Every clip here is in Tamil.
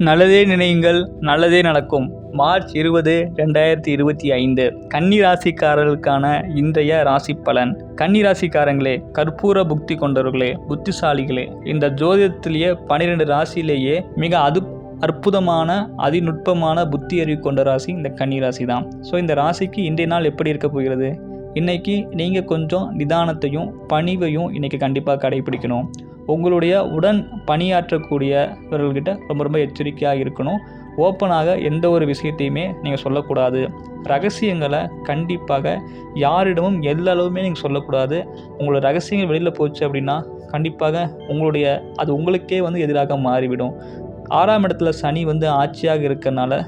நல்லதே நினையுங்கள், நல்லதே நடக்கும். மார்ச் 20, 2025 கன்னி ராசிக்காரர்களுக்கான இன்றைய ராசி பலன். கன்னி ராசிக்காரங்களே, கற்பூர புக்தி கொண்டவர்களே, புத்திசாலிகளே, இந்த ஜோதிடத்திலேயே 12 ராசியிலேயே மிக அற்புதமான அதிநுட்பமான புத்தி அறிவு கொண்ட ராசி இந்த கன்னி ராசி தான். ஸோ இந்த ராசிக்கு இன்றைய நாள் எப்படி இருக்க போகிறது? இன்றைக்கி நீங்கள் கொஞ்சம் நிதானத்தையும் பணிவையும் இன்றைக்கி கண்டிப்பாக கடைபிடிக்கணும். உங்களுடைய உடன் பணியாற்றக்கூடியவர்கள்கிட்ட ரொம்ப எச்சரிக்கையாக இருக்கணும். ஓப்பனாக எந்த ஒரு விஷயத்தையுமே நீங்கள் சொல்லக்கூடாது. ரகசியங்களை கண்டிப்பாக யாரிடமும் எல்லளவுமே நீங்கள் சொல்லக்கூடாது. உங்களோட ரகசியங்கள் வெளியில் போச்சு அப்படின்னா கண்டிப்பாக அது உங்களுக்கே எதிராக மாறிவிடும். 6ஆம் இடத்துல சனி ஆட்சியாக இருக்கிறனால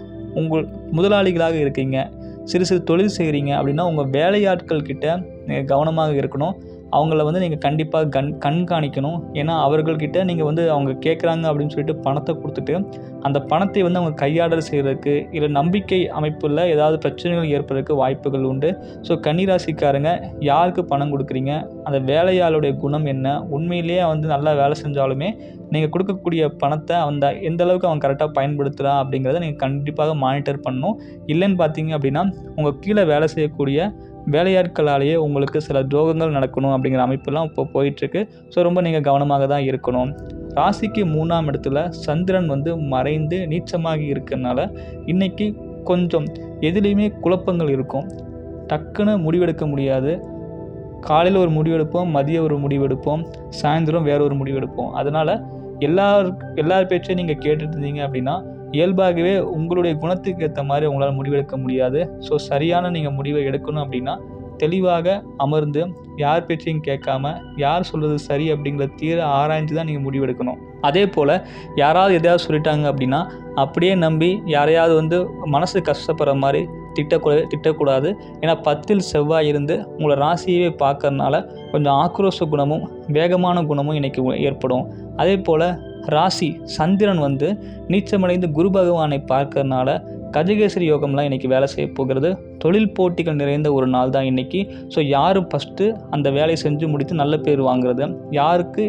முதலாளிகளாக இருக்கீங்க, சிறு தொழில் செய்கிறீங்க அப்படின்னா உங்கள் வேலையாட்கள் கிட்ட நீங்கள் கவனமாக இருக்கணும். அவங்கள நீங்கள் கண்டிப்பாக கண்காணிக்கணும். ஏன்னா அவர்கள்கிட்ட நீங்கள் அவங்க கேட்குறாங்க அப்படின்னு சொல்லிட்டு பணத்தை கொடுத்துட்டு அந்த பணத்தை அவங்க கையாடல் செய்கிறதுக்கு இல்லை நம்பிக்கை அமைப்பில் ஏதாவது பிரச்சனைகள் ஏற்படுறதுக்கு வாய்ப்புகள் உண்டு. ஸோ கன்னிராசிக்காரங்க, யாருக்கு பணம் கொடுக்குறீங்க, அந்த வேலையாளுடைய குணம் என்ன, உண்மையிலேயே நல்லா வேலை செஞ்சாலுமே நீங்கள் கொடுக்கக்கூடிய பணத்தை எந்த அளவுக்கு அவன் கரெக்டாக பயன்படுத்துகிறான் அப்படிங்கிறத நீங்கள் கண்டிப்பாக மானிட்டர் பண்ணணும். இல்லைன்னு பார்த்தீங்க அப்படின்னா உங்கள் கீழே வேலை செய்யக்கூடிய வேலையாட்களாலேயே உங்களுக்கு சில துரோகங்கள் நடக்கணும் அப்படிங்கிற அமைப்பெல்லாம் இப்போ போயிட்டுருக்கு. ஸோ ரொம்ப நீங்கள் கவனமாக தான் இருக்கணும். ராசிக்கு 3ஆம் இடத்துல சந்திரன் மறைந்து நீச்சமாகி இருக்கிறதுனால இன்றைக்கி கொஞ்சம் எதுலேயுமே குழப்பங்கள் இருக்கும். டக்குன்னு முடிவெடுக்க முடியாது. காலையில் ஒரு முடிவெடுப்போம், மதியம் ஒரு முடிவெடுப்போம், சாயந்தரம் வேற ஒரு முடிவெடுப்போம். அதனால் எல்லார் பேச்சையும் நீங்கள் கேட்டுட்டு இருந்தீங்க அப்படின்னா இயல்பாகவே உங்களுடைய குணத்துக்கு ஏற்ற மாதிரி உங்களால் முடிவெடுக்க முடியாது. ஸோ சரியான நீங்கள் முடிவை எடுக்கணும் அப்படின்னா தெளிவாக அமர்ந்து யார் பேச்சையும் கேட்காம யார் சொல்கிறது சரி அப்படிங்கிறத தீர ஆராய்ஞ்சு தான் நீங்கள் முடிவெடுக்கணும். அதே போல் யாராவது எதையாவது சொல்லிட்டாங்க அப்படின்னா அப்படியே நம்பி யாரையாவது மனசு கஷ்டப்படுற மாதிரி திட்டக்கூடாது. ஏன்னா 10ல் செவ்வாய் இருந்து உங்களை ராசியவே பார்க்கறதுனால கொஞ்சம் ஆக்ரோஷ குணமும் வேகமான குணமும் இன்றைக்கி ஏற்படும். அதே போல் ராசி சந்திரன் நீச்சமடைந்து குரு பகவானை பார்க்கறதுனால கஜகேசரி யோகம்லாம் இன்றைக்கி வேலை செய்ய போகிறது. தொழில் போட்டிகள் நிறைந்த ஒரு நாள் தான் இன்றைக்கி. ஸோ யார் ஃபஸ்ட்டு அந்த வேலையை செஞ்சு முடித்து நல்ல பேர் வாங்குறது, யாருக்கு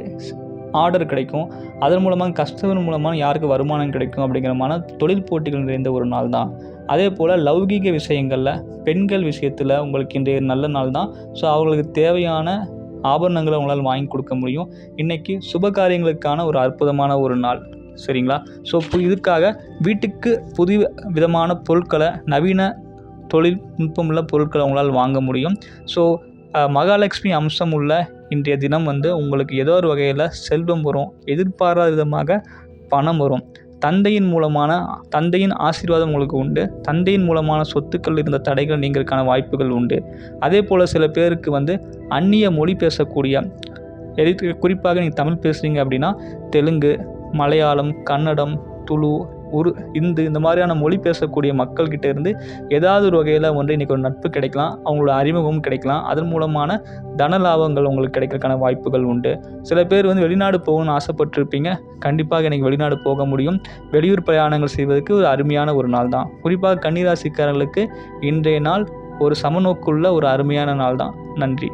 ஆர்டர் கிடைக்கும், அதன் மூலமாக கஸ்டமர் மூலமாக யாருக்கு வருமானம் கிடைக்கும் அப்படிங்கிற தொழில் போட்டிகள் நிறைந்த ஒரு நாள் தான். அதே போல் லௌகீக விஷயங்களில் பெண்கள் விஷயத்தில் உங்களுக்கு இன்றைய நல்ல நாள் தான். ஸோ அவங்களுக்கு தேவையான ஆபரணங்களை உங்களால் வாங்கி கொடுக்க முடியும். இன்றைக்கி சுப காரியங்களுக்கான ஒரு அற்புதமான ஒரு நாள், சரிங்களா? ஸோ இதுக்காக வீட்டுக்கு புது விதமான பொருட்களை, நவீன தொழில்நுட்பமுள்ள பொருட்களை உங்களால் வாங்க முடியும். ஸோ மகாலட்சுமி அம்சம் உள்ள இன்றைய தினம் உங்களுக்கு ஏதோ ஒரு வகையில் செல்வம் வரும், எதிர்பாராத விதமாக பணம் வரும். தந்தையின் ஆசீர்வாதம் உங்களுக்கு உண்டு. தந்தையின் மூலமான சொத்துக்கள் இருந்த தடைகள் நீங்கிறதுக்கான வாய்ப்புகள் உண்டு. அதே போல் சில பேருக்கு அந்நிய மொழி பேசக்கூடிய, குறிப்பாக நீங்கள் தமிழ் பேசுகிறீங்க அப்படின்னா தெலுங்கு, மலையாளம், கன்னடம், துளு, இந்து இந்த மாதிரியான மொழி பேசக்கூடிய மக்கள்கிட்ட இருந்து ஏதாவது ஒரு வகையில் இன்றைக்கி ஒரு நட்பு கிடைக்கலாம், அவங்களோட அறிமுகமும் கிடைக்கலாம். அதன் மூலமான தன லாபங்கள் உங்களுக்கு கிடைக்கிறதுக்கான வாய்ப்புகள் உண்டு. சில பேர் வெளிநாடு போகணும்னு ஆசைப்பட்டிருப்பீங்க. கண்டிப்பாக இன்றைக்கி வெளிநாடு போக முடியும். வெளியூர் பிரயாணங்கள் செய்வதற்கு ஒரு அருமையான ஒரு நாள் தான். குறிப்பாக கன்னிராசிக்காரர்களுக்கு இன்றைய நாள் ஒரு சமநோக்குள்ள ஒரு அருமையான நாள் தான். நன்றி.